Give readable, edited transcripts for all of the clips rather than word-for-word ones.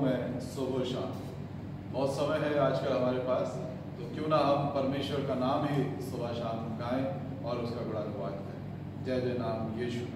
में सुबह शाम। बहुत समय है आजकल हमारे पास, तो क्यों ना हम परमेश्वर का नाम ही सुबह शाम गाएं और उसका गुणगान करें। जय जय नाम यीशु।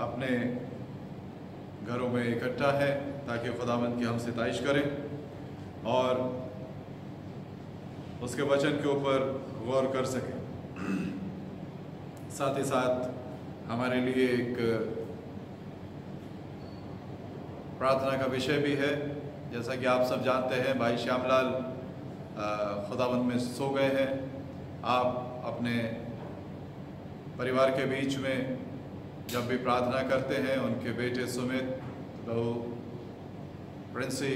अपने घरों में इकट्ठा है ताकि खुदावंद की हम सिताइश करें और उसके वचन के ऊपर गौर कर सकें। साथ ही साथ हमारे लिए एक प्रार्थना का विषय भी है। जैसा कि आप सब जानते हैं, भाई श्यामलाल खुदावंद में सो गए हैं। आप अपने परिवार के बीच में जब भी प्रार्थना करते हैं, उनके बेटे सुमित, बहू प्रिंसी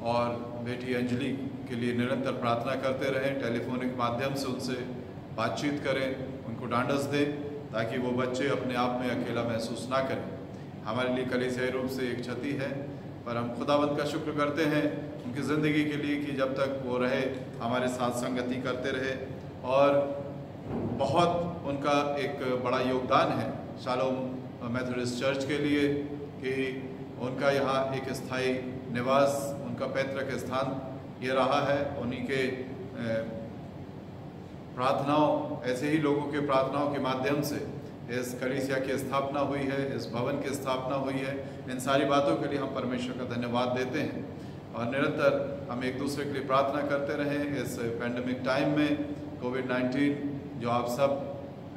और बेटी अंजलि के लिए निरंतर प्रार्थना करते रहें। टेलीफोनिक माध्यम से उनसे बातचीत करें, उनको ढांढस दें ताकि वो बच्चे अपने आप में अकेला महसूस ना करें। हमारे लिए कलीसियाई रूप से एक क्षति है, पर हम खुदावंद का शुक्र करते हैं उनकी ज़िंदगी के लिए कि जब तक वो रहे हमारे साथ संगति करते रहे। और बहुत उनका एक बड़ा योगदान है शालोम मेथोडिस्ट चर्च के लिए कि उनका यहाँ एक स्थायी निवास, उनका पैतृक स्थान ये रहा है। उन्हीं के प्रार्थनाओं, ऐसे ही लोगों के प्रार्थनाओं के माध्यम से इस कलीसिया की स्थापना हुई है, इस भवन की स्थापना हुई है। इन सारी बातों के लिए हम परमेश्वर का धन्यवाद देते हैं। और निरंतर हम एक दूसरे के लिए प्रार्थना करते रहें। इस पैंडमिक टाइम में कोविड-19 जो आप सब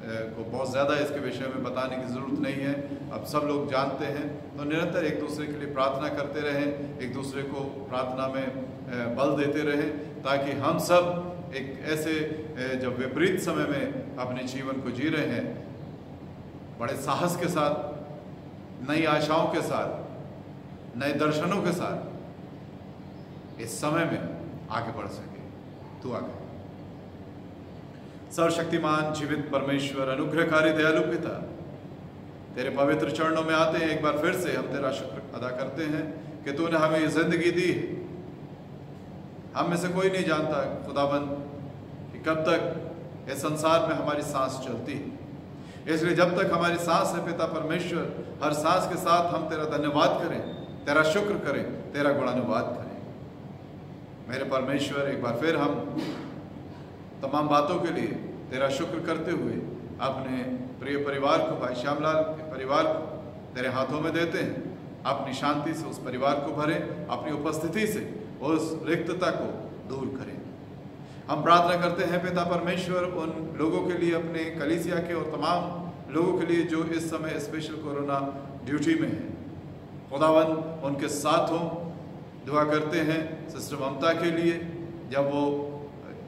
को बहुत ज़्यादा इसके विषय में बताने की ज़रूरत नहीं है, अब सब लोग जानते हैं। तो निरंतर एक दूसरे के लिए प्रार्थना करते रहें, एक दूसरे को प्रार्थना में बल देते रहें, ताकि हम सब एक ऐसे जब विपरीत समय में अपने जीवन को जी रहे हैं, बड़े साहस के साथ, नई आशाओं के साथ, नए दर्शनों के साथ इस समय में आगे बढ़ सके। तू आगे। सर्वशक्तिमान जीवित परमेश्वर, अनुग्रहकारी दयालु पिता, तेरे पवित्र चरणों में आते हैं। एक बार फिर से हम तेरा शुक्र अदा करते हैं कि तूने हमें ये जिंदगी दी है। हम में से कोई नहीं जानता खुदाबंद कि कब तक इस संसार में हमारी सांस चलती है, इसलिए जब तक हमारी सांस है पिता परमेश्वर, हर सांस के साथ हम तेरा धन्यवाद करें, तेरा शुक्र करें, तेरा गुणानुवाद करें। मेरे परमेश्वर, एक बार फिर हम तमाम बातों के लिए तेरा शुक्र करते हुए अपने प्रिय परिवार को, भाई श्यामलाल के परिवार को तेरे हाथों में देते हैं। अपनी शांति से उस परिवार को भरें, अपनी उपस्थिति से उस रिक्तता को दूर करें। हम प्रार्थना करते हैं पिता परमेश्वर उन लोगों के लिए, अपने कलीसिया के और तमाम लोगों के लिए जो इस समय स्पेशल कोरोना ड्यूटी में है। खुदावंद उनके साथ हों। दुआ करते हैं सिस्टर ममता के लिए, जब वो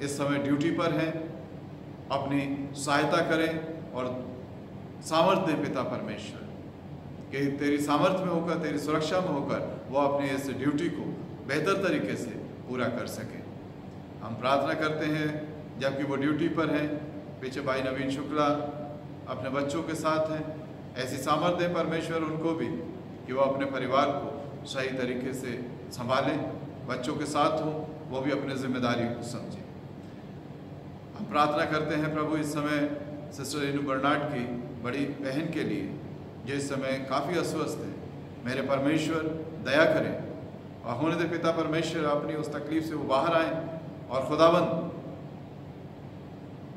इस समय ड्यूटी पर हैं, अपनी सहायता करें और सामर्थ्य दें पिता परमेश्वर, कि तेरी सामर्थ्य में होकर, तेरी सुरक्षा में होकर वो अपनी इस ड्यूटी को बेहतर तरीके से पूरा कर सकें। हम प्रार्थना करते हैं जबकि वो ड्यूटी पर हैं, पीछे भाई नवीन शुक्ला अपने बच्चों के साथ हैं, ऐसी सामर्थ्य दें परमेश्वर उनको भी कि वो अपने परिवार को सही तरीके से संभालें, बच्चों के साथ हों, वो भी अपनी जिम्मेदारी को समझें। हम प्रार्थना करते हैं प्रभु इस समय सिस्टर रेनू बर्नार्ड की बड़ी बहन के लिए, जो इस समय काफ़ी अस्वस्थ है। मेरे परमेश्वर दया करें और होने दे पिता परमेश्वर अपनी उस तकलीफ से वो बाहर आएँ और खुदावंद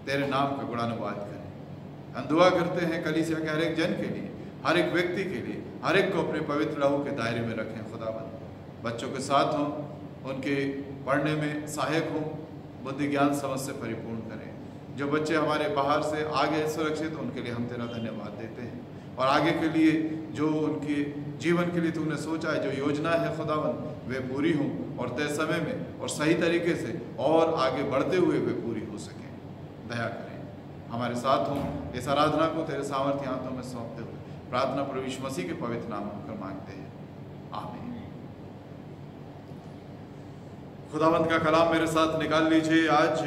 तेरे नाम का गुणानुवाद करें। हम दुआ करते हैं कलीसिया के हर एक जन के लिए, हर एक व्यक्ति के लिए, हर एक को अपने पवित्र लहू के दायरे में रखें। खुदावंद बच्चों के साथ हों, उनके पढ़ने में सहायक हों, बुद्धि ज्ञान समझ से परिपूर्ण करें। जो बच्चे हमारे बाहर से आ गए सुरक्षित, उनके लिए हम तेरा धन्यवाद देते हैं। और आगे के लिए जो उनके जीवन के लिए तूने सोचा है, जो योजना है खुदावंद, वे पूरी हों और तय समय में और सही तरीके से और आगे बढ़ते हुए वे पूरी हो सकें। दया करें, हमारे साथ हों। इस आराधना को तेरे सामर्थ्य हाथों में सौंपते हुए प्रार्थना प्रभु यीशु मसीह के पवित्र नाम में मांगते हैं, आमीन। खुदावंद का कलाम मेरे साथ निकाल लीजिए। आज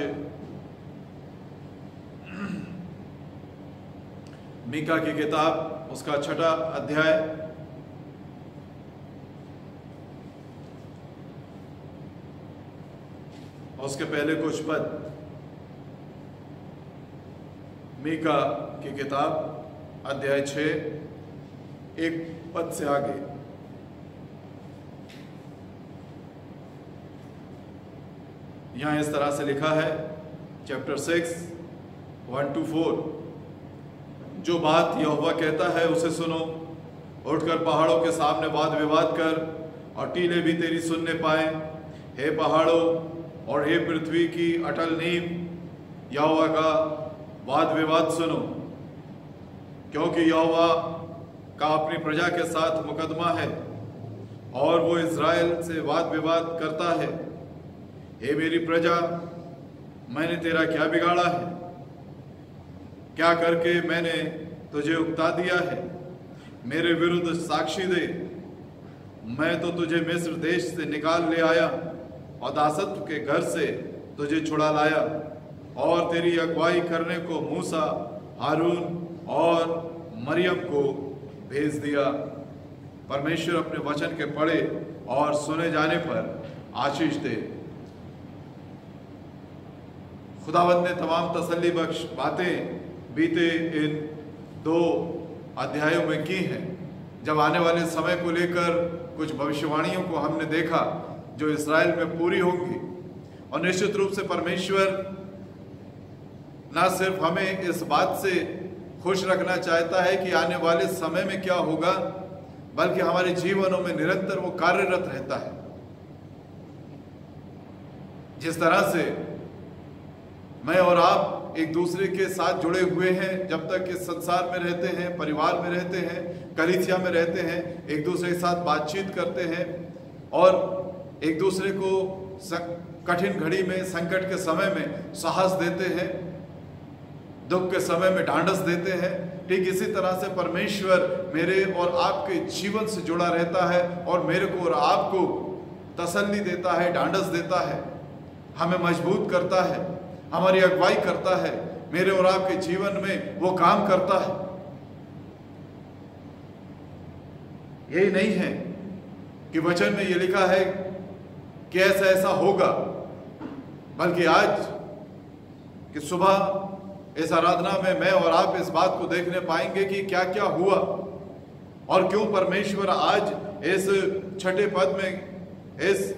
मीका की किताब, उसका 6वां अध्याय, और उसके पहले कुछ पद। मीका की किताब अध्याय 6 एक पद से आगे। यहाँ इस तरह से लिखा है, चैप्टर 6 1 to 4। जो बात यहोवा कहता है उसे सुनो, उठकर पहाड़ों के सामने वाद विवाद कर और टीले भी तेरी सुनने पाए। हे पहाड़ों और हे पृथ्वी की अटल नींव, यहोवा का वाद विवाद सुनो, क्योंकि यहोवा का अपनी प्रजा के साथ मुकदमा है और वो इज़राइल से वाद विवाद करता है। हे मेरी प्रजा, मैंने तेरा क्या बिगाड़ा है? क्या करके मैंने तुझे उकता दिया है? मेरे विरुद्ध साक्षी दे। मैं तो तुझे मिस्र देश से निकाल ले आया और दासत्व के घर से तुझे छुड़ा लाया, और तेरी अगुवाई करने को मूसा, हारून और मरियम को भेज दिया। परमेश्वर अपने वचन के पढ़े और सुने जाने पर आशीष दे। खुदावंद ने तमाम तसल्ली बख्श बातें बीते इन 2 अध्यायों में की हैं। जब आने वाले समय को लेकर कुछ भविष्यवाणियों को हमने देखा जो इस्राएल में पूरी होंगी, और निश्चित रूप से परमेश्वर ना सिर्फ हमें इस बात से खुश रखना चाहता है कि आने वाले समय में क्या होगा, बल्कि हमारे जीवनों में निरंतर वो कार्यरत रहता है। जिस तरह से मैं और आप एक दूसरे के साथ जुड़े हुए हैं, जब तक इस संसार में रहते हैं, परिवार में रहते हैं, कलीसिया में रहते हैं, एक दूसरे के साथ बातचीत करते हैं और एक दूसरे को कठिन घड़ी में, संकट के समय में साहस देते हैं, दुख के समय में ढांढस देते हैं। ठीक इसी तरह से परमेश्वर मेरे और आपके जीवन से जुड़ा रहता है और मेरे को और आपको तसल्ली देता है, ढांढस देता है, हमें मजबूत करता है, हमारी अगुवाई करता है, मेरे और आपके जीवन में वो काम करता है। यही नहीं है कि वचन में ये लिखा है कि ऐसा ऐसा होगा, बल्कि आज कि सुबह इस आराधना में मैं और आप इस बात को देखने पाएंगे कि क्या क्या हुआ और क्यों परमेश्वर आज इस छठे पद में इस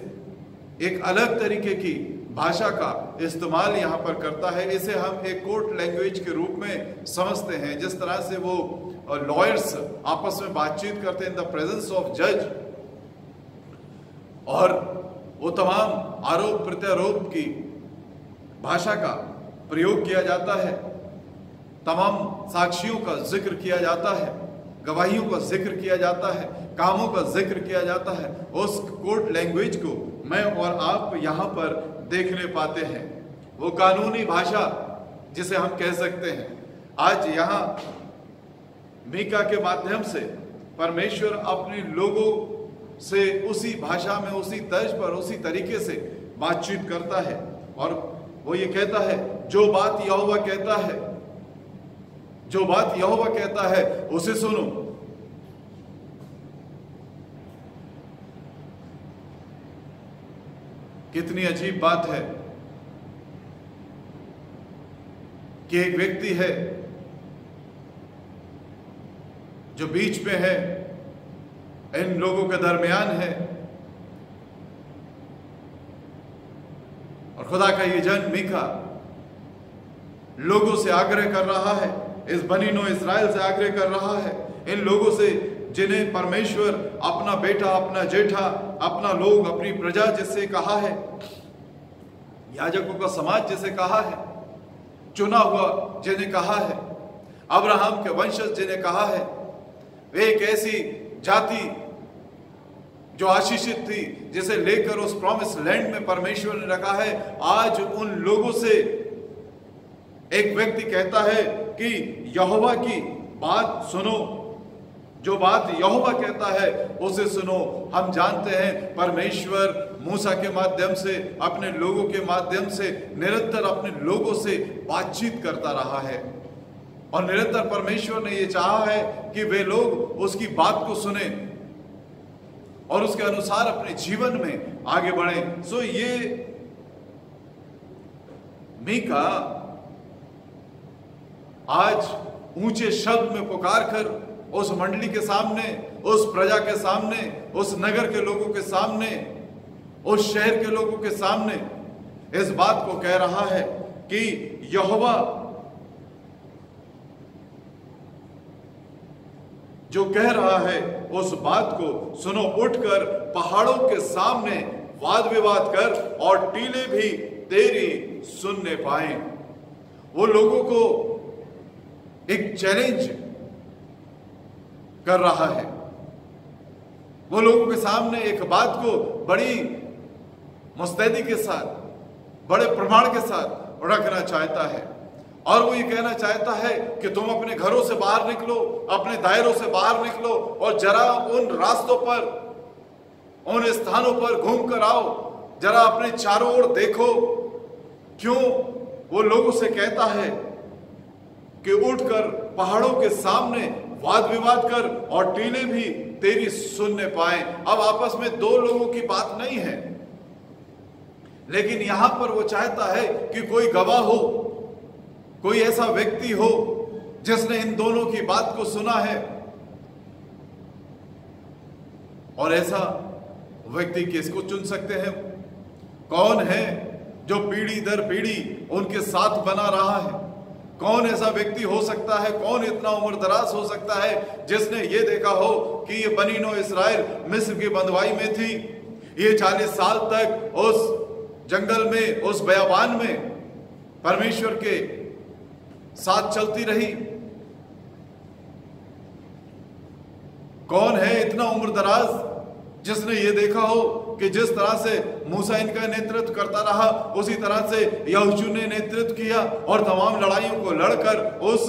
एक अलग तरीके की भाषा का इस्तेमाल यहाँ पर करता है। इसे हम एक कोर्ट लैंग्वेज के रूप में समझते हैं, जिस तरह से वो लॉयर्स आपस में बातचीत करते हैं इन द प्रेजेंस ऑफ जज, और वो तमाम आरोप प्रत्यारोप की भाषा का प्रयोग किया जाता है, तमाम साक्षियों का जिक्र किया जाता है, गवाहियों का जिक्र किया जाता है, कामों का जिक्र किया जाता है। उस कोर्ट लैंग्वेज को मैं और आप यहाँ पर देखने पाते हैं। वो कानूनी भाषा जिसे हम कह सकते हैं, आज यहाँ मीका के माध्यम से परमेश्वर अपने लोगों से उसी भाषा में, उसी तर्ज पर, उसी तरीके से बातचीत करता है और वो ये कहता है, जो बात यहोवा कहता है, जो बात यहोवा कहता है उसे सुनो। कितनी अजीब बात है कि एक व्यक्ति है जो बीच में है, इन लोगों के दरमियान है, और खुदा का ये जन मीका लोगों से आग्रह कर रहा है, इस बनी नौ इस्राएल से आग्रह कर रहा है, इन लोगों से जिन्हें परमेश्वर अपना बेटा, अपना जेठा, अपना लोग, अपनी प्रजा जिसे कहा है, याजकों का समाज जिसे कहा है, चुना हुआ जिन्हें कहा है, अब्राहम के वंशज जिन्हें कहा है, वे एक ऐसी जाति जो आशीषित थी, जिसे लेकर उस प्रॉमिस लैंड में परमेश्वर ने रखा है। आज उन लोगों से एक व्यक्ति कहता है कि यहोवा की बात सुनो, जो बात यहोवा कहता है उसे सुनो। हम जानते हैं परमेश्वर मूसा के माध्यम से, अपने लोगों के माध्यम से निरंतर अपने लोगों से बातचीत करता रहा है और निरंतर परमेश्वर ने ये चाहा है कि वे लोग उसकी बात को सुने और उसके अनुसार अपने जीवन में आगे बढ़ें। सो ये मीका आज ऊंचे शब्द में पुकार कर उस मंडली के सामने, उस प्रजा के सामने, उस नगर के लोगों के सामने, उस शहर के लोगों के सामने इस बात को कह रहा है कि यहोवा जो कह रहा है उस बात को सुनो। उठकर पहाड़ों के सामने वाद विवाद कर और टीले भी तेरी सुनने पाए। वो लोगों को एक चैलेंज कर रहा है, वो लोगों के सामने एक बात को बड़ी मुस्तैदी के साथ, बड़े प्रमाण के साथ रखना चाहता है और वो ये कहना चाहता है कि तुम अपने घरों से बाहर निकलो, अपने दायरों से बाहर निकलो और जरा उन रास्तों पर, उन स्थानों पर घूम कर आओ, जरा अपने चारों ओर देखो। क्यों वो लोगों से कहता है कि उठकर पहाड़ों के सामने वाद विवाद कर और टीले भी तेरी सुनने पाए। अब आपस में दो लोगों की बात नहीं है, लेकिन यहां पर वो चाहता है कि कोई गवाह हो, कोई ऐसा व्यक्ति हो जिसने इन दोनों की बात को सुना है। और ऐसा व्यक्ति किसको चुन सकते हैं? कौन है जो पीढ़ी दर पीढ़ी उनके साथ बना रहा है? कौन ऐसा व्यक्ति हो सकता है, कौन इतना उम्रदराज हो सकता है जिसने ये देखा हो कि ये बनी नौ इस्राएल मिस्र की बंधुआई में थी, ये 40 साल तक उस जंगल में, उस बयाबान में परमेश्वर के साथ चलती रही। कौन है इतना उम्रदराज जिसने ये देखा हो कि जिस तरह से मूसा इनका नेतृत्व करता रहा, उसी तरह से यहोशू ने नेतृत्व किया और तमाम लड़ाइयों को लड़कर उस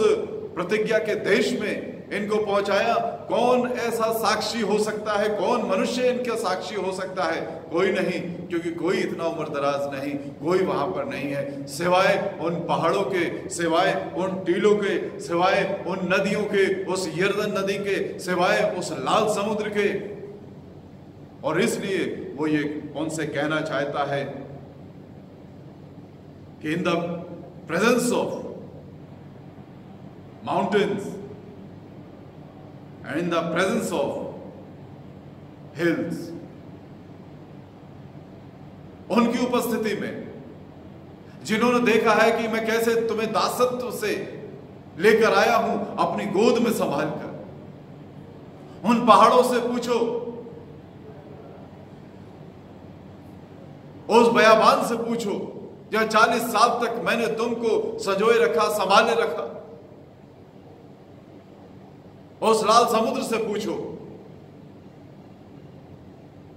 प्रतिज्ञा के देश में इनको पहुंचाया। कौन ऐसा साक्षी हो सकता है? कौन मनुष्य इनका साक्षी हो सकता है? कोई नहीं, क्योंकि कोई इतना उम्रदराज नहीं, कोई वहां पर नहीं है, सिवाय उन पहाड़ों के, सिवाय उन टीलों के, सिवाय उन नदियों के, उस यरदन नदी के, सिवाय उस लाल समुद्र के। और इसलिए वो ये उनसे कहना चाहता है कि in the presence of mountains and in the presence of hills, उनकी उपस्थिति में, जिन्होंने देखा है कि मैं कैसे तुम्हें दासत्व से लेकर आया हूं अपनी गोद में संभाल कर, उन पहाड़ों से पूछो, उस बयाबान से पूछो जहां 40 साल तक मैंने तुमको संजोए रखा, संभाले रखा, उस लाल समुद्र से पूछो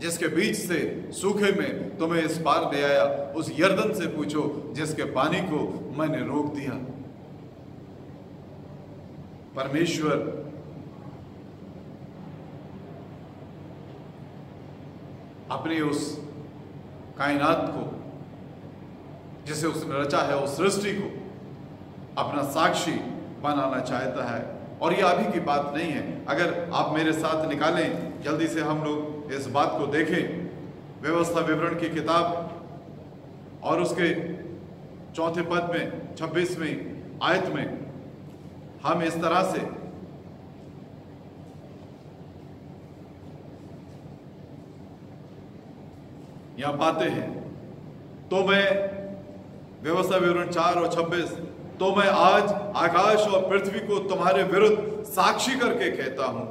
जिसके बीच से सूखे में तुम्हें इस पार ले आया, उस यरदन से पूछो जिसके पानी को मैंने रोक दिया। परमेश्वर अपनी उस कायनात को जिसे उसने रचा है, उस सृष्टि को अपना साक्षी बनाना चाहता है। और ये अभी की बात नहीं है। अगर आप मेरे साथ निकालें, जल्दी से हम लोग इस बात को देखें, व्यवस्था विवरण की किताब और उसके 4 पद में 26वीं आयत में हम इस तरह से यहां पाते हैं। तो मैं, व्यवस्था विवरण 4 और 26, तो मैं आज आकाश और पृथ्वी को तुम्हारे विरुद्ध साक्षी करके कहता हूं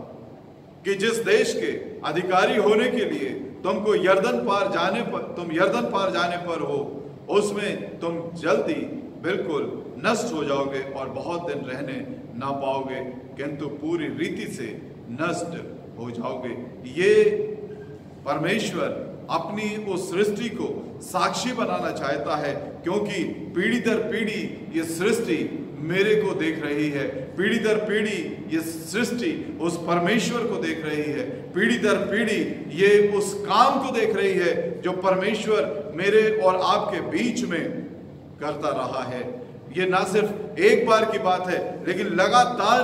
कि जिस देश के अधिकारी होने के लिए तुमको यरदन पार जाने पर हो, उसमें तुम जल्दी बिल्कुल नष्ट हो जाओगे और बहुत दिन रहने ना पाओगे, किंतु पूरी रीति से नष्ट हो जाओगे। ये परमेश्वर अपनी उस सृष्टि को साक्षी बनाना चाहता है, क्योंकि पीढ़ी दर पीढ़ी ये सृष्टि मेरे को देख रही है, पीढ़ी दर पीढ़ी ये सृष्टि उस परमेश्वर को देख रही है, पीढ़ी दर पीढ़ी ये उस काम को देख रही है जो परमेश्वर मेरे और आपके बीच में करता रहा है। ये ना सिर्फ एक बार की बात है, लेकिन लगातार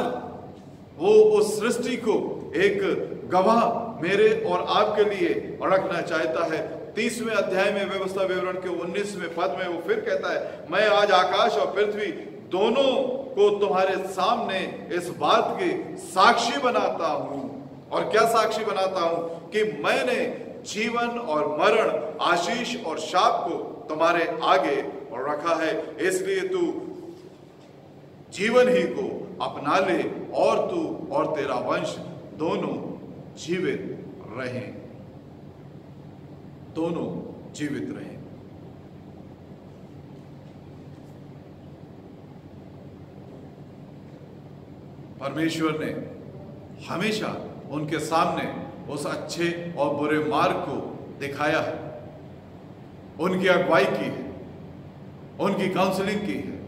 वो उस सृष्टि को एक गवाह मेरे और आपके लिए रखना चाहता है। 30वें अध्याय में व्यवस्था विवरण के 19वें पद में वो फिर कहता है, मैं आज आकाश और पृथ्वी दोनों को तुम्हारे सामने इस बात की साक्षी बनाता हूं। और क्या साक्षी बनाता हूं? कि मैंने जीवन और मरण, आशीष और शाप को तुम्हारे आगे रखा है, इसलिए तू जीवन ही को अपना ले और तू और तेरा वंश दोनों जीवित रहें, दोनों जीवित रहें। परमेश्वर ने हमेशा उनके सामने उस अच्छे और बुरे मार्ग को दिखाया है, उनकी अगुवाई की है, उनकी काउंसलिंग की है,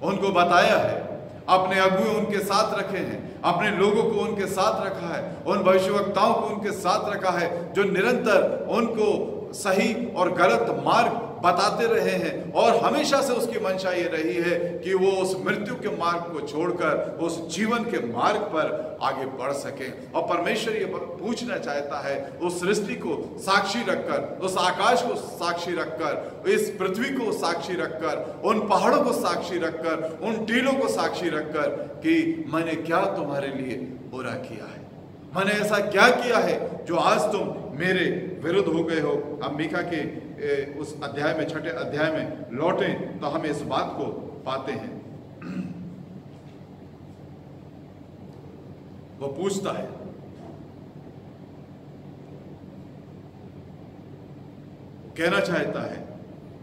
उनको बताया है, अपने अगुए उनके साथ रखे हैं, अपने लोगों को उनके साथ रखा है, उन भविष्यवक्ताओं को उनके साथ रखा है जो निरंतर उनको सही और गलत मार्ग बताते रहे हैं। और हमेशा से उसकी मंशा ये रही है कि वो उस मृत्यु के मार्ग को छोड़कर उस जीवन के मार्ग पर आगे बढ़ सके। और परमेश्वर ये पूछना चाहता है, उस सृष्टि को साक्षी रखकर, उस आकाश को साक्षी रखकर, इस पृथ्वी को साक्षी रखकर, उन पहाड़ों को साक्षी रखकर, उन टीलों को साक्षी रखकर, कि मैंने क्या तुम्हारे लिए बुरा किया है, मैंने ऐसा क्या किया है जो आज तुम मेरे विरुद्ध हो गए हो। अब मीका के उस अध्याय में, 6ठे अध्याय में लौटें तो हम इस बात को पाते हैं। वो पूछता है, कहना चाहता है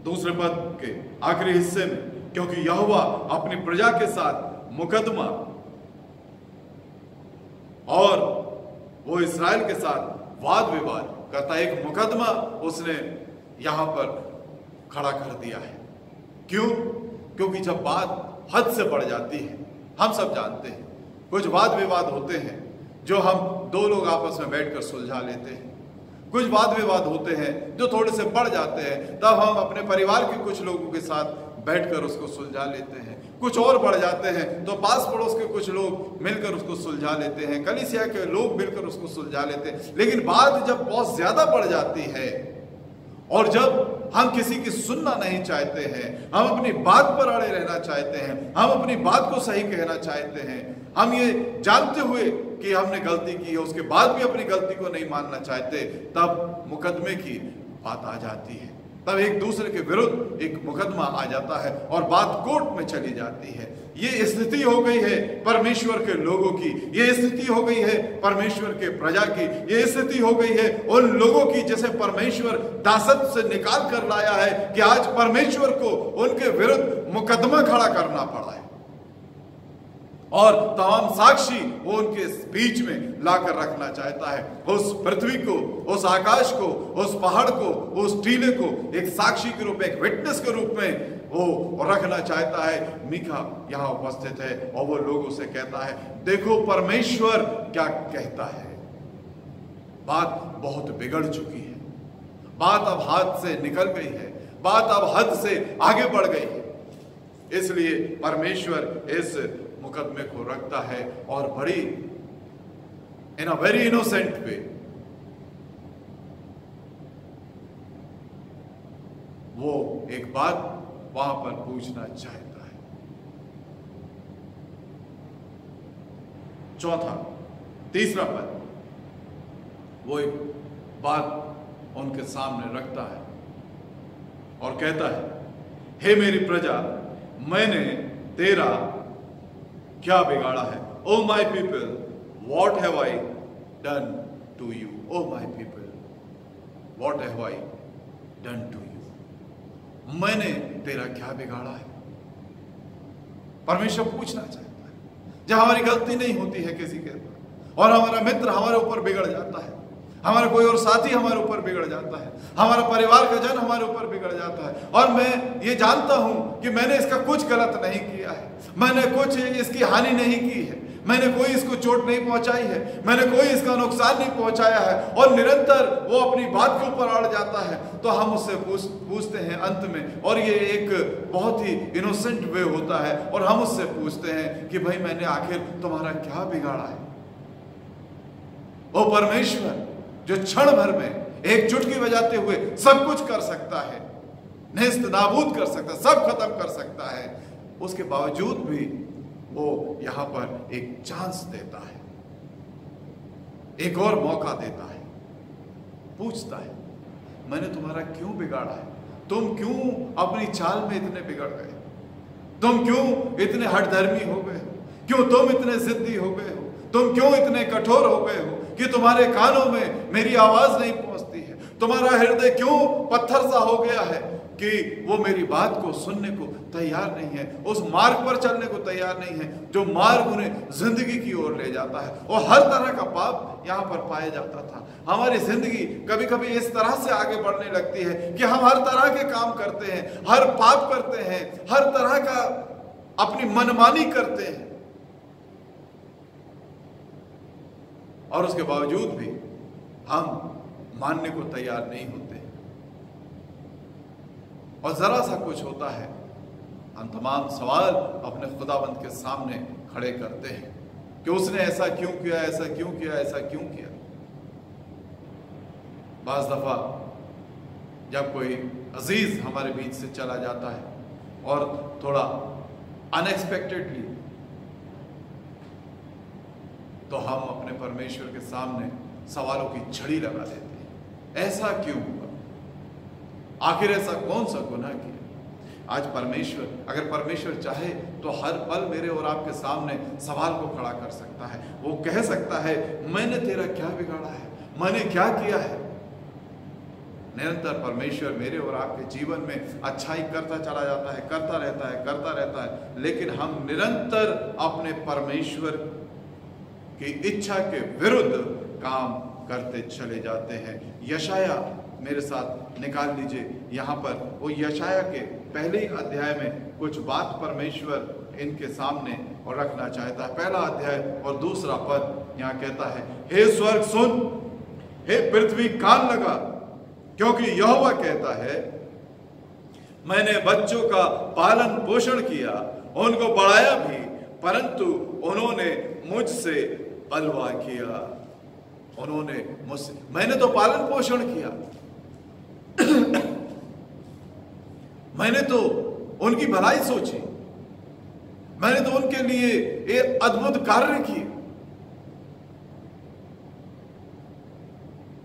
दूसरे पद के आखिरी हिस्से में, क्योंकि यहोवा अपनी प्रजा के साथ मुकदमा और वो इस्राएल के साथ वाद विवाद करता, एक मुकदमा उसने यहां पर खड़ा कर दिया है। क्यों? क्योंकि जब बात हद से बढ़ जाती है, हम सब जानते हैं कुछ वाद विवाद होते हैं जो हम दो लोग आपस में बैठकर सुलझा लेते हैं, कुछ वाद विवाद होते हैं जो थोड़े से बढ़ जाते हैं, तब हम अपने परिवार के कुछ लोगों के साथ बैठकर उसको सुलझा लेते हैं, कुछ और बढ़ जाते हैं तो पास पड़ोस के कुछ लोग मिलकर उसको सुलझा लेते हैं, कलीसिया के लोग मिलकर उसको सुलझा लेते हैं। लेकिन बात जब बहुत ज्यादा बढ़ जाती है और जब हम किसी की सुनना नहीं चाहते हैं, हम अपनी बात पर अड़े रहना चाहते हैं, हम अपनी बात को सही कहना चाहते हैं, हम ये जानते हुए कि हमने गलती की है उसके बाद भी अपनी गलती को नहीं मानना चाहते, तब मुकदमे की बात आ जाती है। तब एक दूसरे के विरुद्ध एक मुकदमा आ जाता है और बात कोर्ट में चली जाती है। ये स्थिति हो गई है परमेश्वर के लोगों की, ये स्थिति हो गई है परमेश्वर के प्रजा की, ये स्थिति हो गई है उन लोगों की जिसे परमेश्वर दासत्व से निकाल कर लाया है कि आज परमेश्वर को उनके विरुद्ध मुकदमा खड़ा करना पड़ा है और तमाम साक्षी वो उनके बीच में लाकर रखना चाहता है। उस पृथ्वी को, उस आकाश को, उस पहाड़ को, उस टीले को एक साक्षी के रूप में, एक विटनेस के रूप में वो रखना चाहता है। मीका यहाँ उपस्थित है और वो लोगों से कहता है, देखो परमेश्वर क्या कहता है। बात बहुत बिगड़ चुकी है, बात अब हाथ से निकल गई है, बात अब हद से आगे बढ़ गई है। इसलिए परमेश्वर इस मुकदमे को रखता है और बड़ी इन अ वेरी इनोसेंट वे वो एक बात वहां पर पूछना चाहता है। तीसरा पद वो एक बात उनके सामने रखता है और कहता है, हे मेरी प्रजा, मैंने तेरा क्या बिगाड़ा है? Oh my people, what have I done to you? Oh my people, what have I done to you? मैंने तेरा क्या बिगाड़ा है? परमेश्वर पूछना चाहता है। जब हमारी गलती नहीं होती है किसी के ऊपर और हमारा मित्र हमारे ऊपर बिगड़ जाता है, हमारा कोई और साथी हमारे ऊपर बिगड़ जाता है, हमारा परिवार का जन हमारे ऊपर बिगड़ जाता है और मैं ये जानता हूं कि मैंने इसका कुछ गलत नहीं किया है, मैंने कुछ इसकी हानि नहीं की है, मैंने कोई इसको चोट नहीं पहुंचाई है, मैंने कोई इसका नुकसान नहीं पहुंचाया है, और निरंतर वो अपनी बात के ऊपर अड़ जाता है, तो हम उससे पूछते हैं अंत में, और ये एक बहुत ही इनोसेंट वे होता है, और हम उससे पूछते हैं कि भाई मैंने आखिर तुम्हारा क्या बिगाड़ा है? वो परमेश्वर जो क्षण भर में एक चुटकी बजाते हुए सब कुछ कर सकता है, नेस्त नाबूद कर सकता है, सब खत्म कर सकता है, उसके बावजूद भी वो यहां पर एक चांस देता है, एक और मौका देता है, पूछता है मैंने तुम्हारा क्यों बिगाड़ा है? तुम क्यों अपनी चाल में इतने बिगड़ गए? तुम क्यों इतने हठधर्मी हो गए? क्यों तुम इतने जिद्दी हो गए हो? तुम क्यों इतने कठोर हो गए हो कि तुम्हारे कानों में मेरी आवाज नहीं पहुंचती है? तुम्हारा हृदय क्यों पत्थर सा हो गया है कि वो मेरी बात को सुनने को तैयार नहीं है, उस मार्ग पर चलने को तैयार नहीं है जो मार्ग उन्हें जिंदगी की ओर ले जाता है? और हर तरह का पाप यहाँ पर पाया जाता था। हमारी जिंदगी कभी कभी इस तरह से आगे बढ़ने लगती है कि हम हर तरह के काम करते हैं, हर पाप करते हैं, हर तरह का अपनी मनमानी करते हैं, और उसके बावजूद भी हम मानने को तैयार नहीं होते, और जरा सा कुछ होता है हम तमाम सवाल अपने खुदाबंद के सामने खड़े करते हैं कि उसने ऐसा क्यों किया, ऐसा क्यों किया, ऐसा क्यों किया। बाज दफा जब कोई अजीज हमारे बीच से चला जाता है और थोड़ा अनएक्सपेक्टेडली, तो हम अपने परमेश्वर के सामने सवालों की झड़ी लगा देते हैं, ऐसा क्यों हुआ? आखिर ऐसा कौन सा गुनाह किया? आज परमेश्वर, अगर परमेश्वर चाहे तो हर पल मेरे और आपके सामने सवाल को खड़ा कर सकता है। वो कह सकता है मैंने तेरा क्या बिगाड़ा है, मैंने क्या किया है? निरंतर परमेश्वर मेरे और आपके जीवन में अच्छाई करता चला जाता है, करता रहता है, लेकिन हम निरंतर अपने परमेश्वर की इच्छा के विरुद्ध काम करते चले जाते हैं। यशाया मेरे साथ निकाल लीजिए, यहाँ पर वो यशाया के पहले ही अध्याय में कुछ बात परमेश्वर इनके सामने और रखना चाहता है। पहला अध्याय और दूसरा पद यहाँ कहता है, हे स्वर्ग सुन, हे पृथ्वी कान लगा, क्योंकि यहोवा कहता है, मैंने बच्चों का पालन पोषण किया, उनको बढ़ाया भी, परंतु उन्होंने मुझसे बलवा किया। उन्होंने मुझसे, मैंने तो पालन पोषण किया, मैंने तो उनकी भलाई सोची, मैंने तो उनके लिए एक अद्भुत कार्य किए,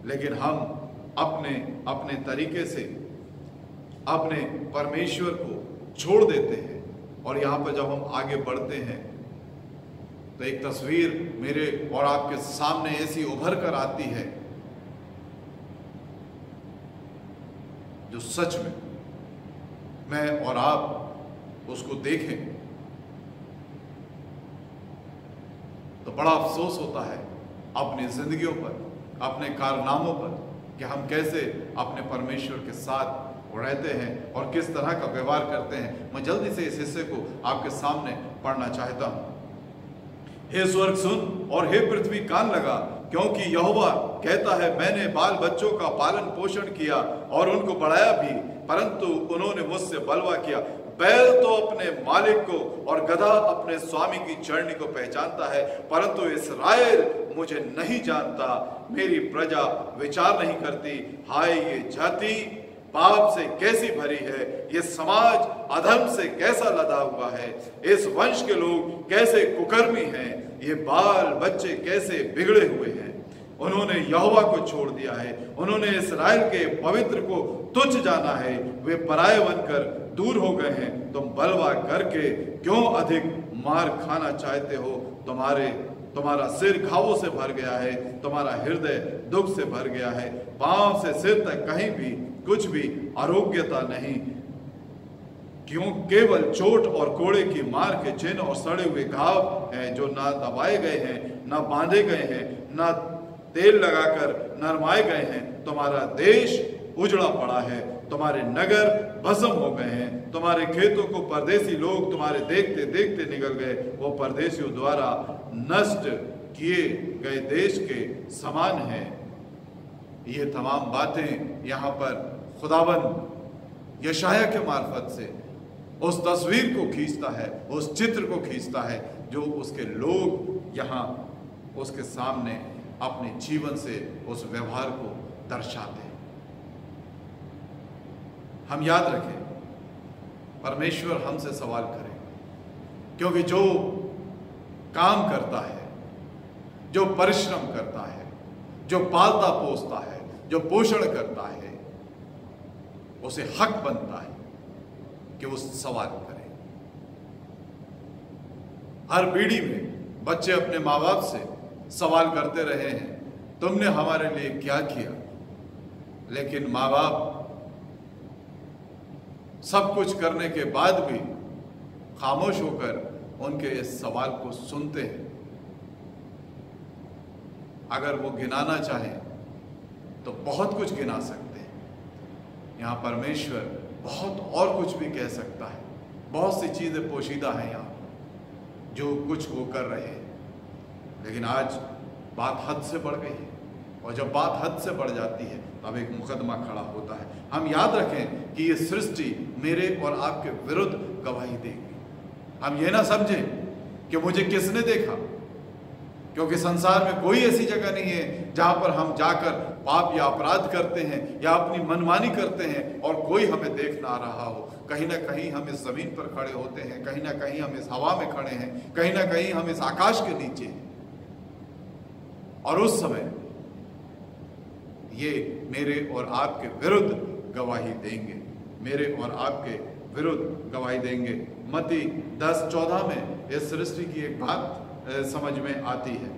लेकिन हम अपने अपने तरीके से अपने परमेश्वर को छोड़ देते हैं। और यहां पर जब हम आगे बढ़ते हैं तो एक तस्वीर मेरे और आपके सामने ऐसी उभर कर आती है जो सच में मैं और आप उसको देखें तो बड़ा अफसोस होता है अपनी जिंदगियों पर, अपने कारनामों पर, कि हम कैसे अपने परमेश्वर के साथ रहते हैं और किस तरह का व्यवहार करते हैं। मैं जल्दी से इस हिस्से को आपके सामने पढ़ना चाहता हूं। हे स्वर्ग सुन और हे पृथ्वी कान लगा, क्योंकि यहोवा कहता है, मैंने बाल बच्चों का पालन पोषण किया और उनको बढ़ाया भी, परंतु उन्होंने मुझसे बलवा किया। बैल तो अपने मालिक को और गधा अपने स्वामी की चरनी को पहचानता है, परंतु इस्राएल मुझे नहीं जानता, मेरी प्रजा विचार नहीं करती। हाय ये जाति पाप से कैसी भरी है, ये समाज अधर्म से कैसा लदा हुआ है, इस वंश के लोग कैसे कुकर्मी हैं, ये बाल बच्चे कैसे बिगड़े हुए हैं। उन्होंने यहोवा को छोड़ दिया है, उन्होंने इस्राएल के पवित्र को तुच्छ जाना है, वे पराये बनकर दूर हो गए हैं। तुम बलवा करके क्यों अधिक मार खाना चाहते हो? तुम्हारा सिर घावों से भर गया है, तुम्हारा हृदय दुख से भर गया है, पांव से सिर तक कहीं भी कुछ भी आरोग्यता नहीं, क्यों केवल चोट और कोड़े की मार के चिन्ह और सड़े हुए घाव हैं, जो ना दबाए गए हैं, ना बांधे गए हैं, ना तेल लगाकर नरमाए गए हैं। तुम्हारा देश उजड़ा पड़ा है, तुम्हारे नगर भस्म हो गए हैं, तुम्हारे खेतों को परदेसी लोग तुम्हारे देखते देखते निकल गए, वो परदेसियों द्वारा नष्ट किए गए देश के समान है। ये तमाम बातें यहाँ पर खुदावन यशाया के मार्फत से उस तस्वीर को खींचता है, उस चित्र को खींचता है जो उसके लोग यहाँ उसके सामने अपने जीवन से उस व्यवहार को दर्शाते हैं। हम याद रखें, परमेश्वर हमसे सवाल करे, क्योंकि जो काम करता है, जो परिश्रम करता है, जो पालता पोसता है, जो पोषण करता है, उसे हक बनता है कि वो सवाल करे। हर पीढ़ी में बच्चे अपने माँ बाप से सवाल करते रहे हैं, तुमने हमारे लिए क्या किया? लेकिन माँ बाप सब कुछ करने के बाद भी खामोश होकर उनके इस सवाल को सुनते हैं। अगर वो गिनाना चाहें तो बहुत कुछ गिना सकते हैं। यहाँ परमेश्वर बहुत और कुछ भी कह सकता है, बहुत सी चीजें पोशीदा हैं यहाँ जो कुछ वो कर रहे हैं, लेकिन आज बात हद से बढ़ गई है, और जब बात हद से बढ़ जाती है तब एक मुकदमा खड़ा होता है। हम याद रखें कि ये सृष्टि मेरे और आपके विरुद्ध गवाही देगी। हम ये ना समझें कि मुझे किसने देखा, क्योंकि संसार में कोई ऐसी जगह नहीं है जहां पर हम जाकर पाप या अपराध करते हैं या अपनी मनमानी करते हैं और कोई हमें देख ना रहा हो। कहीं ना कहीं हम इस जमीन पर खड़े होते हैं, कहीं ना कहीं हम इस हवा में खड़े हैं, कहीं ना कहीं हम इस आकाश के नीचे हैं, और उस समय ये मेरे और आपके विरुद्ध गवाही देंगे, मेरे और आपके विरुद्ध गवाही देंगे। मत्ती 10:14 में इस सृष्टि की एक बात समझ में आती है,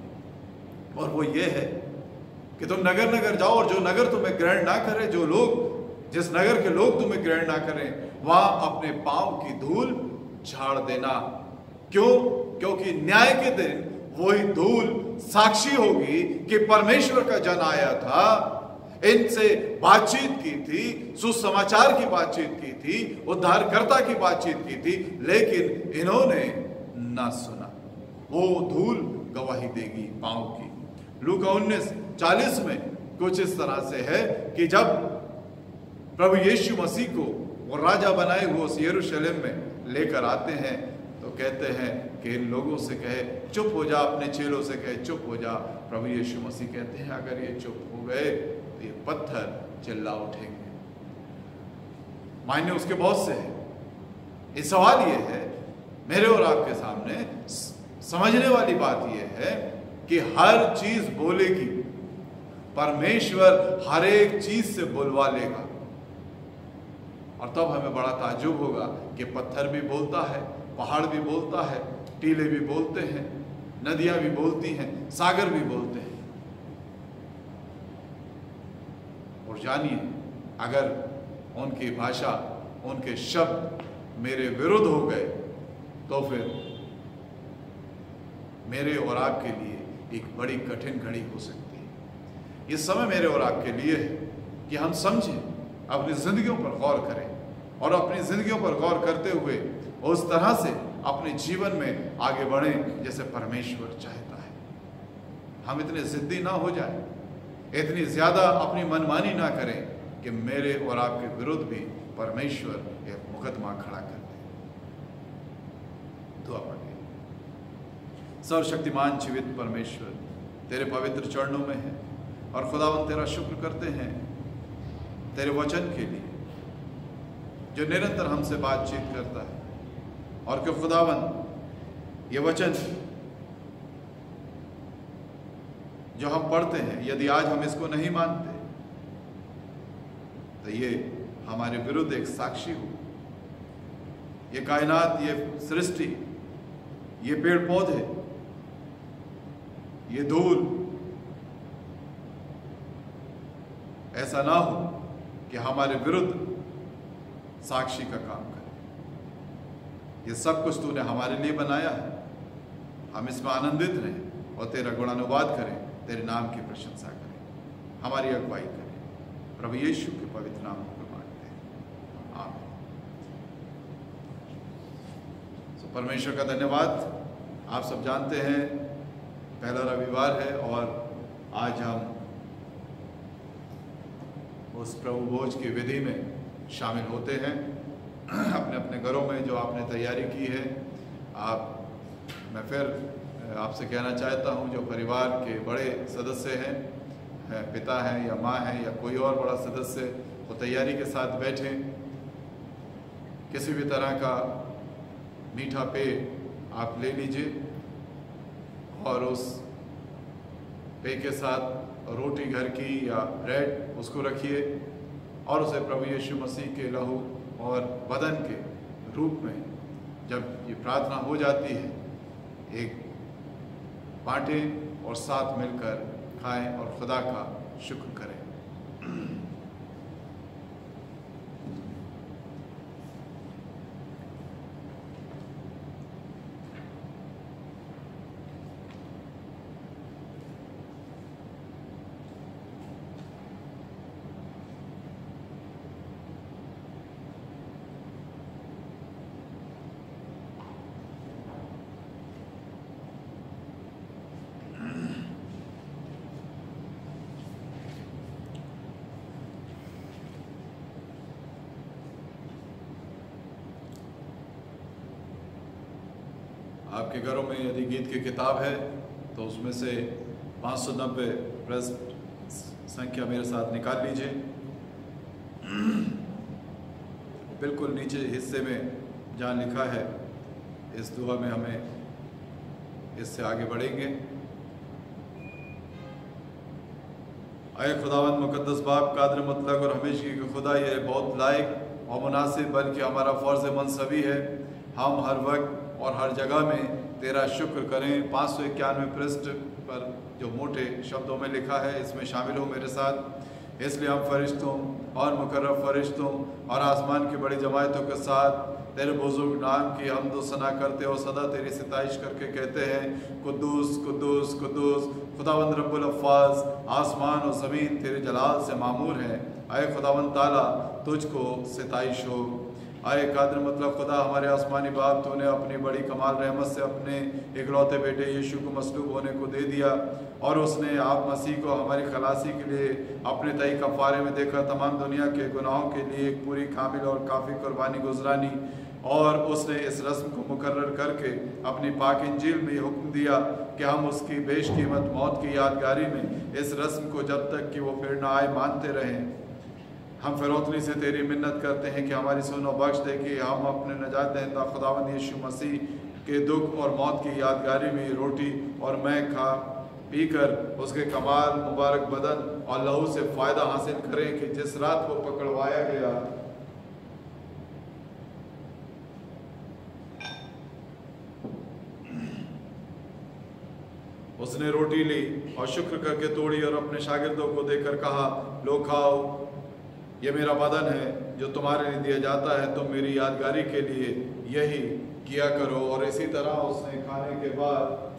और वो ये है कि तुम नगर नगर जाओ और जो नगर तुम्हें ग्रहण ना करे, जो लोग, जिस नगर के लोग तुम्हें ग्रहण ना करें, वहां अपने पांव की धूल झाड़ देना। क्यों? क्योंकि न्याय के दिन वही धूल साक्षी होगी कि परमेश्वर का जन आया था, इनसे बातचीत की थी, सुसमाचार की बातचीत की थी, उद्धारकर्ता की बातचीत की थी, लेकिन इन्होंने ना सुना। वो धूल गवाही देगी पांव की। लूका 19:40 में कुछ इस तरह से है कि जब प्रभु यीशु मसीह को वो राजा बनाए हुए उस यरूशलेम में लेकर आते हैं तो कहते हैं कि इन लोगों से कहे चुप हो जा, अपने चेलों से कहे चुप हो जा। प्रभु यीशु मसीह कहते हैं अगर ये चुप हो गए तो ये पत्थर चिल्ला उठेंगे। मायने उसके बहुत से हैं। ये सवाल ये है मेरे और आपके सामने, समझने वाली बात ये है कि हर चीज बोलेगी, परमेश्वर हर एक चीज से बुलवा लेगा। और तब हमें बड़ा ताज्जुब होगा कि पत्थर भी बोलता है, पहाड़ भी बोलता है, टीले भी बोलते हैं, नदियां भी बोलती हैं, सागर भी बोलते हैं। और जानिए अगर उनकी भाषा, उनके शब्द मेरे विरुद्ध हो गए तो फिर मेरे और आपके लिए एक बड़ी कठिन घड़ी हो सकती है। ये समय मेरे और आपके लिए है कि हम समझें, अपनी जिंदगियों पर गौर करें और अपनी जिंदगियों पर गौर करते हुए उस तरह से अपने जीवन में आगे बढ़ें जैसे परमेश्वर चाहता है। हम इतने जिद्दी ना हो जाए, इतनी ज्यादा अपनी मनमानी ना करें कि मेरे और आपके विरुद्ध भी परमेश्वर एक मुकदमा खड़ा कर दे। दुआ पढ़िए। सर्वशक्तिमान जीवित परमेश्वर तेरे पवित्र चरणों में है और खुदावन तेरा शुक्र करते हैं तेरे वचन के लिए जो निरंतर हमसे बातचीत करता है। और कि खुदावन ये वचन जो हम पढ़ते हैं, यदि आज हम इसको नहीं मानते तो ये हमारे विरुद्ध एक साक्षी हो। ये कायनात, ये सृष्टि, ये पेड़ पौधे, ये धूल, ऐसा ना हो कि हमारे विरुद्ध साक्षी का काम करे। ये सब कुछ तूने हमारे लिए बनाया है, हम इसमें आनंदित रहें और तेरा गुणानुवाद करें, तेरे नाम की प्रशंसा करें, हमारी अगुवाई करें। प्रभु यीशु के पवित्र नाम को मांगते हैं, आमीन। परमेश्वर का धन्यवाद। आप सब जानते हैं पहला रविवार है और आज हम उस प्रभु भोज की विधि में शामिल होते हैं। अपने अपने घरों में जो आपने तैयारी की है, मैं फिर आपसे कहना चाहता हूं, जो परिवार के बड़े सदस्य हैं, पिता हैं या माँ हैं या कोई और बड़ा सदस्य, वो तैयारी के साथ बैठें। किसी भी तरह का मीठा पेय आप ले लीजिए और उस पेय के साथ रोटी घर की या ब्रेड उसको रखिए और उसे प्रभु यीशु मसीह के लहू और बदन के रूप में जब ये प्रार्थना हो जाती है एक बांटें और साथ मिलकर खाएं और खुदा का शुक्र करें। आपके घरों में यदि गीत की किताब है तो उसमें से 590 पृष्ठ संख्या मेरे साथ निकाल लीजिए। बिल्कुल नीचे हिस्से में जहाँ लिखा है, इस दुआ में हमें इससे आगे बढ़ेंगे। आए खुदावंद मुकद्दस बाप, कादर मुतलक और हमेशा के खुदा, ये बहुत लायक और मुनासिब बल्कि हमारा फ़र्ज़ मनसबी है हम हर वक्त और हर जगह में तेरा शुक्र करें। 591 पृष्ठ पर जो मोटे शब्दों में लिखा है, इसमें शामिल हो मेरे साथ। इसलिए हम फरिश्तों और मुकर्रब फरिश्तों और आसमान की बड़ी जमायतों के साथ तेरे बुजुर्ग नाम की हमदो सना करते और सदा तेरी सिताइश करके कहते हैं, कुद्दूस कुद्दूस कुद्दूस खुदावंद रब्बुल अफ़्फ़ाज़, आसमान और ज़मीन तेरे जलाल से मामूर हैं। आए खुदावंद ताला, तुझको सिताइश हो। आए कादिर मतलब खुदा, हमारे आसमानी बाप, तूने अपनी बड़ी कमाल रहमत से अपने इकलौते बेटे यीशु को मसलूब होने को दे दिया और उसने आप मसीह को हमारी खलासी के लिए अपने तय कफ़ारे में देखा, तमाम दुनिया के गुनाहों के लिए एक पूरी कामिल और काफ़ी कुर्बानी गुजरानी, और उसने इस रस्म को मुकर्रर करके अपनी पाक इंजील में हुक्म दिया कि हम उसकी बेशकीमत मौत की यादगारी में इस रस्म को जब तक कि वो फिर ना आए मानते रहें। हम फिरौतनी से तेरी मिन्नत करते हैं कि हमारी सुन और बख्श दे कि हम अपने नजात दहिंदा खुदावंद यीशु मसीह के दुख और मौत की यादगारी में रोटी और मैं खा पी कर उसके कमाल मुबारक बदन और लहू से फ़ायदा हासिल करें कि जिस रात वो पकड़वाया गया उसने रोटी ली और शुक्र करके तोड़ी और अपने शागिर्दों को देकर कहा, लो खाओ, ये मेरा बदन है जो तुम्हारे लिए दिया जाता है, तुम मेरी यादगारी के लिए यही किया करो। और इसी तरह उसने खाने के बाद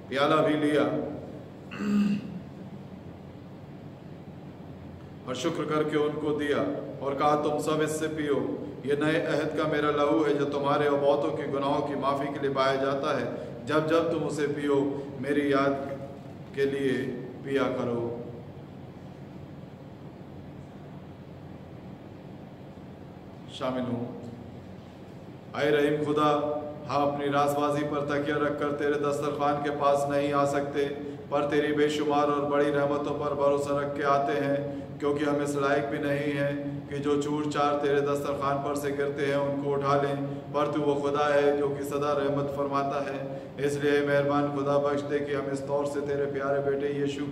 प्याला भी लिया और शुक्र करके उनको दिया और कहा, तुम सब इससे पियो, ये नए अहद का मेरा लहू है जो तुम्हारे और बहुतों के गुनाहों की माफ़ी के लिए बहाया जाता है। जब जब तुम उसे पियो मेरी याद के लिए पिया करो। शामिल हूँ। आए रहीम खुदा, हम अपनी राजबाजी पर तकिया रखकर तेरे दस्तरखान के पास नहीं आ सकते, पर तेरी बेशुमार और बड़ी रहमतों पर भरोसा रख के आते हैं, क्योंकि हम इस लायक भी नहीं हैं कि जो चूर चार तेरे दस्तरखान पर से गिरते हैं उनको उठा लें, पर तू वो खुदा है जो कि सदा रहमत फरमाता है। इसलिए मेहरबान खुदा, बख्श दे कि हम इस तौर से तेरे प्यारे बेटे यीशु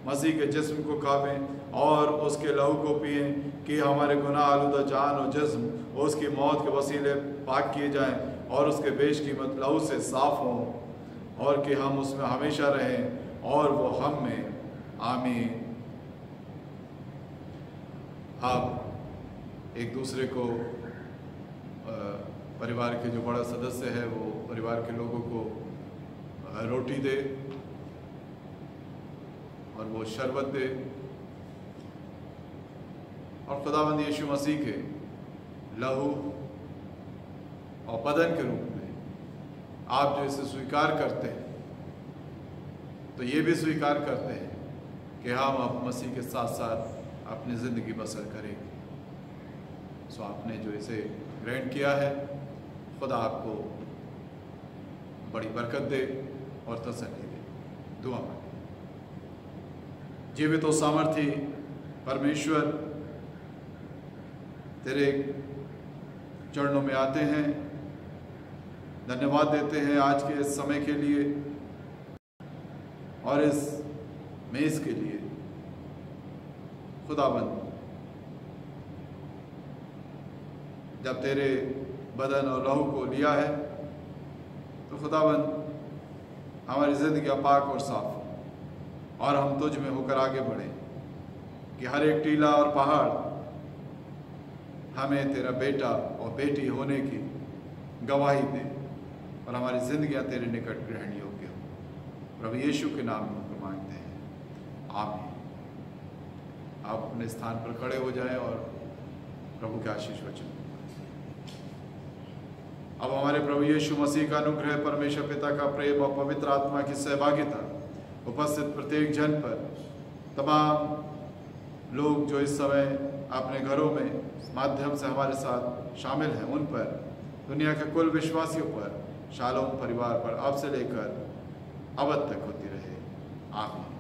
मसीह के जिस्म को खावें और उसके लहू को पिएं कि हमारे गुनाह आलूदा जान और जिस्म उसकी मौत के वसीले पाक किए जाएं और उसके बेशकीमत लहू से साफ़ हों और कि हम उसमें हमेशा रहें और वो हम में। आमीन। आप एक दूसरे को, परिवार के जो बड़ा सदस्य है वो परिवार के लोगों को रोटी दे और वो शरबत दे और खुदावंद यीशु मसीह के लहू और बदन के रूप में आप जो इसे स्वीकार करते हैं तो ये भी स्वीकार करते हैं कि हम अब मसीह के साथ साथ अपनी ज़िंदगी बसर करेंगे। सो आपने जो इसे ग्रहण किया है, खुदा आपको बड़ी बरकत दे और तसल्ली दे। दुआ मांगे। जीवित और सामर्थी परमेश्वर, तेरे चरणों में आते हैं, धन्यवाद देते हैं आज के इस समय के लिए और इस मेज़ के लिए। खुदाबंद, जब तेरे बदन और लहू को लिया है तो खुदाबंद हमारी ज़िंदगी पाक और साफ और हम तुझ में होकर आगे बढ़ें कि हर एक टीला और पहाड़ हमें तेरा बेटा और बेटी होने की गवाही दे और हमारी ज़िंदगियां तेरे निकट ग्रहण योग्य हो। प्रभु यीशु के नाम में मांगते हैं, आमीन। आप अपने स्थान पर खड़े हो जाएं और प्रभु के आशीष वचन। अब हमारे प्रभु यीशु मसीह का अनुग्रह, परमेश्वर पिता का प्रेम और पवित्र आत्मा की सहभागिता उपस्थित प्रत्येक जन पर, तमाम लोग जो इस समय अपने घरों में माध्यम से हमारे साथ शामिल हैं, उन पर, दुनिया के कुल विश्वासियों पर, शालोम परिवार पर अब से लेकर अब तक होती रहे। आमीन।